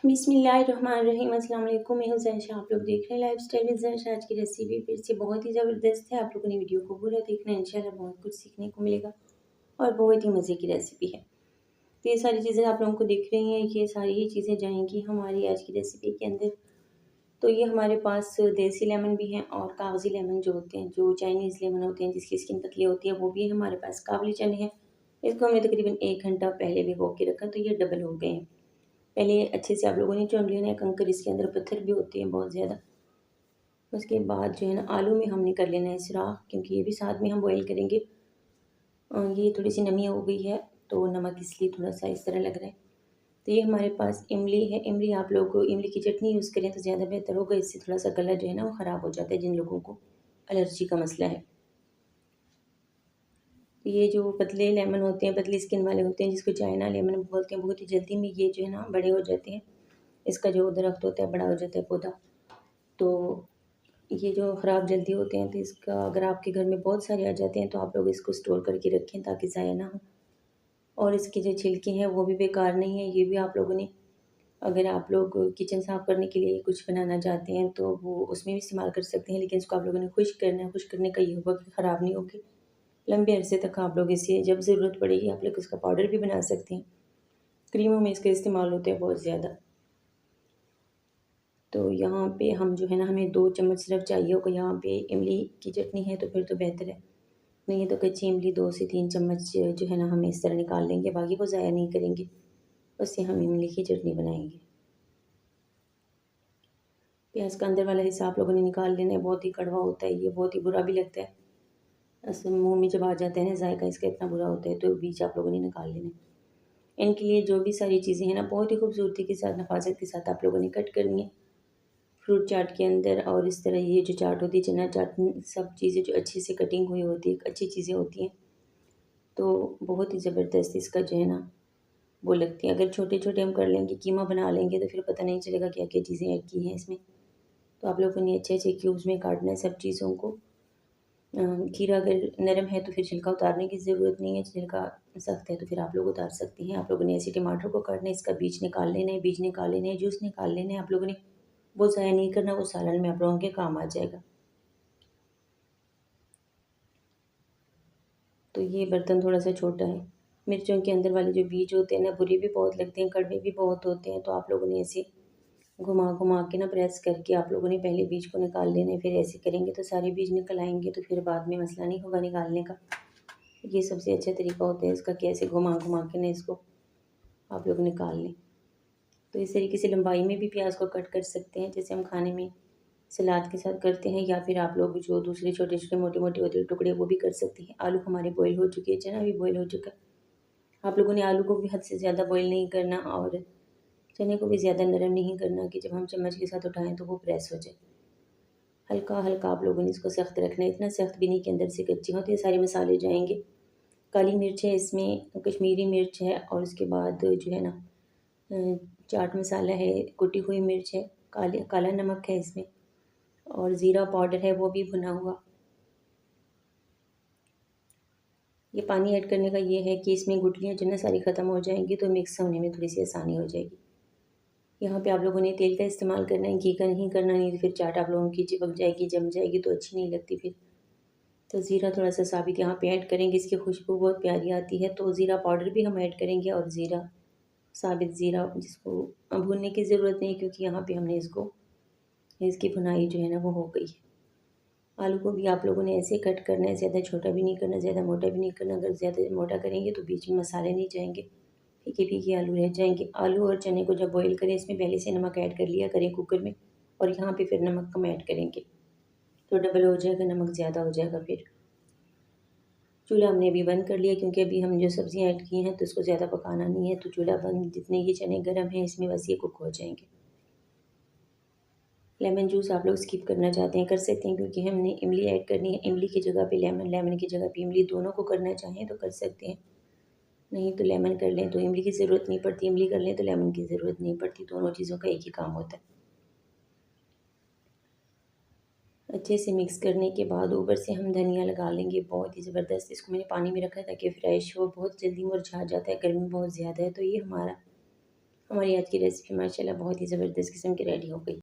बिस्मिल्लाहिर्रहमानिर्रहीम। अस्सलाम वालेकुम। मैं हूं ज़ैशा, आप लोग देख रहे हैं लाइफस्टाइल विद ज़ैशा। आज की रेसिपी फिर से बहुत ही ज़बरदस्त है। आप लोगों ने वीडियो को पूरा देखना है, इंशाल्लाह बहुत कुछ सीखने को मिलेगा और बहुत ही मज़े की रेसिपी है। तो ये सारी चीज़ें आप लोगों को दिख रही हैं, ये सारी ही चीज़ें जाएंगी हमारी आज की रेसिपी के अंदर। तो ये हमारे पास देसी लेमन भी हैं और कागज़ी लेमन जो होते हैं, जो चाइनीज़ लेमन होते हैं जिसकी स्किन पतली होती है, वो भी हमारे पास। काबुली चने हैं, इसको हमने तकरीबन 1 घंटा पहले भिगो के रखा, तो ये डबल हो गए हैं। पहले अच्छे से आप लोगों ने चुन लेना है, कंकर इसके अंदर पत्थर भी होते हैं बहुत ज़्यादा। उसके बाद जो है ना, आलू में हमने कर लेना है सुराख, क्योंकि ये भी साथ में हम बॉईल करेंगे। ये थोड़ी सी नमी हो गई है तो नमक इसलिए थोड़ा सा इस तरह लग रहा है। तो ये हमारे पास इमली है। इमली आप लोग इमली की चटनी यूज़ करें तो ज़्यादा बेहतर होगा, इससे थोड़ा सा गला जो है ना वो ख़राब हो जाता है जिन लोगों को एलर्जी का मसला है। तो ये जो पतले लेमन होते हैं, पतली स्किन वाले होते हैं, जिसको चाइना लेमन बोलते हैं, बहुत ही जल्दी में ये जो है ना बड़े हो जाते हैं। इसका जो दरख्त होता है बड़ा हो जाता है पौधा। तो ये जो ख़राब जल्दी होते हैं, तो इसका अगर आपके घर में बहुत सारे आ जाते हैं तो आप लोग इसको स्टोर करके रखें ताकि ज़ाया ना हो। और इसके जो छिलके हैं वो भी बेकार नहीं है, ये भी आप लोगों ने, अगर आप लोग किचन साफ़ करने के लिए कुछ बनाना चाहते हैं तो वो उसमें भी इस्तेमाल कर सकते हैं, लेकिन इसको आप लोगों ने खुश्क करना है। खुश्क करने का ये होगा कि ख़राब नहीं होगी, लंबे अरसे तक आप लोग इसे जब ज़रूरत पड़ेगी आप लोग इसका पाउडर भी बना सकते हैं। क्रीमों में इसका इस्तेमाल होता है बहुत ज़्यादा। तो यहाँ पे हम जो है ना, हमें 2 चम्मच सिर्फ चाहिए होगा। यहाँ पे इमली की चटनी है तो फिर तो बेहतर है, नहीं तो कच्ची इमली 2 से 3 चम्मच जो है ना हम इस तरह निकाल लेंगे, बाकी को ज़ाया नहीं करेंगे, उससे हम इमली की चटनी बनाएंगे। प्याज का अंदर वाला हिस्सा आप लोगों ने निकाल लेना है, बहुत ही कड़वा होता है ये, बहुत ही बुरा भी लगता है। ऐसे मुँह में जब आ जाता है ना जायका इसका इतना बुरा होता है, तो बीज आप लोगों ने निकाल लेना है। इनके लिए जो भी सारी चीज़ें हैं ना, बहुत ही खूबसूरती के साथ, नफ़ाज़त के साथ आप लोगों ने कट करनी है फ्रूट चाट के अंदर। और इस तरह ये जो चाट होती है, चना चाट, सब चीज़ें जो अच्छे से कटिंग हुई होती है, अच्छी चीज़ें होती हैं, तो बहुत ही ज़बरदस्त इसका जो है ना वो लगती है। अगर छोटे-छोटे हम कर लेंगे, कीमा बना लेंगे, तो फिर पता नहीं चलेगा क्या-क्या चीज़ें ऐड की हैं इसमें। तो आप लोगों ने अच्छे-अच्छे क्यूब्स में काटना है सब चीज़ों को। खीरा अगर नरम है तो फिर छिलका उतारने की ज़रूरत नहीं है, छिलका सख्त है तो फिर आप लोग उतार सकती हैं। आप लोगों ने ऐसे टमाटर को काटना है, इसका बीज निकाल लेना है, बीज निकाल लेना है, जूस निकाल लेना है। आप लोगों ने वो ज़ाया नहीं करना, वो सालन में आप लोगों के काम आ जाएगा। तो ये बर्तन थोड़ा-सा छोटा है। मिर्चों के अंदर वाले जो बीज होते हैं ना, बुरे भी बहुत लगते हैं, कड़वे भी बहुत होते हैं, तो आप लोगों ने ऐसे घुमा-घुमा के ना प्रेस करके आप लोगों ने पहले बीज को निकाल लेना है। फिर ऐसे करेंगे तो सारे बीज निकल आएँगे, तो फिर बाद में मसला नहीं होगा निकालने का। ये सबसे अच्छा तरीका होता है इसका कि ऐसे घुमा-घुमा के ना इसको आप लोग निकाल लें। तो इस तरीके से लंबाई में भी प्याज को कट कर सकते हैं, जैसे हम खाने में सलाद के साथ करते हैं, या फिर आप लोग जो दूसरे छोटे-छोटे, मोटे-मोटे होते हैं टुकड़े, वो भी कर सकते हैं। आलू हमारे बॉयल हो चुके हैं, चना भी बॉयल हो चुका है। आप लोगों ने आलू को भी हद से ज़्यादा बॉयल नहीं करना और चने को भी ज़्यादा नरम नहीं करना कि जब हम चम्मच के साथ उठाएँ तो वो प्रेस हो जाए। हल्का-हल्का आप लोगों ने इसको सख्त रखना है, इतना सख्त भी नहीं कि अंदर से कच्चे हों। तो ये सारे मसाले जाएँगे। काली मिर्च है इसमें, कश्मीरी मिर्च है, और उसके बाद जो है ना अ, चाट मसाला है, कुटी हुई मिर्च है, काले काला नमक है इसमें, और ज़ीरा पाउडर है वो भी भुना हुआ। ये पानी ऐड करने का ये है कि इसमें गुठलियाँ जो है ना सारी ख़त्म हो जाएँगी, तो मिक्स होने में थोड़ी-सी आसानी हो जाएगी। यहाँ पे आप लोगों ने तेल का इस्तेमाल करना है, घी का नहीं करना, नहीं तो फिर चाट आप लोगों की चिपक जाएगी, जम जाएगी, तो अच्छी नहीं लगती फिर। तो ज़ीरा थोड़ा-सा साबित यहाँ पे ऐड करेंगे, इसकी खुशबू बहुत प्यारी आती है, तो ज़ीरा पाउडर भी हम ऐड करेंगे, और ज़ीरा, साबित ज़ीरा, जिसको भूनने की ज़रूरत नहीं, क्योंकि यहाँ पे हमने इसकी भुनाई जो है ना वो हो गई है। आलू को भी आप लोगों ने ऐसे कट करना है, ज़्यादा छोटा भी नहीं करना, ज़्यादा मोटा भी नहीं करना। अगर ज़्यादा मोटा करेंगे तो बीच में मसाले नहीं जाएँगे, फीके-फीके आलू रह जाएँगे। आलू और चने को जब बॉयल करें, इसमें पहले से नमक ऐड कर लिया करें कुकर में, और यहाँ पे फिर नमक कम ऐड करेंगे, तो डबल हो जाएगा, नमक ज़्यादा हो जाएगा फिर। चूल्हा हमने अभी बंद कर लिया, क्योंकि अभी हम जो सब्ज़ियाँ ऐड की हैं तो इसको ज़्यादा पकाना नहीं है, तो चूल्हा बंद। जितने ये चने गरम हैं इसमें बस ये कुक हो जाएँगे। लेमन जूस आप लोग स्किप करना चाहते हैं कर सकते हैं, क्योंकि हमने इमली ऐड करनी है। इमली की जगह पे लेमन, लेमन की जगह पे इमली, दोनों को करना चाहें तो कर सकते हैं। नहीं तो लेमन कर लें तो इमली की ज़रूरत नहीं पड़ती, इमली कर लें तो लेमन की ज़रूरत नहीं पड़ती, दोनों चीज़ों का एक ही काम होता है। अच्छे से मिक्स करने के बाद ऊपर से हम धनिया लगा लेंगे, बहुत ही ज़बरदस्त। इसको मैंने पानी में रखा है ताकि फ्रेश हो, बहुत जल्दी मुरझा जाता है, गर्मी बहुत ज़्यादा है। तो ये हमारा हमारी आज की रेसिपी माशाल्लाह बहुत ही ज़बरदस्त किस्म की रेडी हो गई।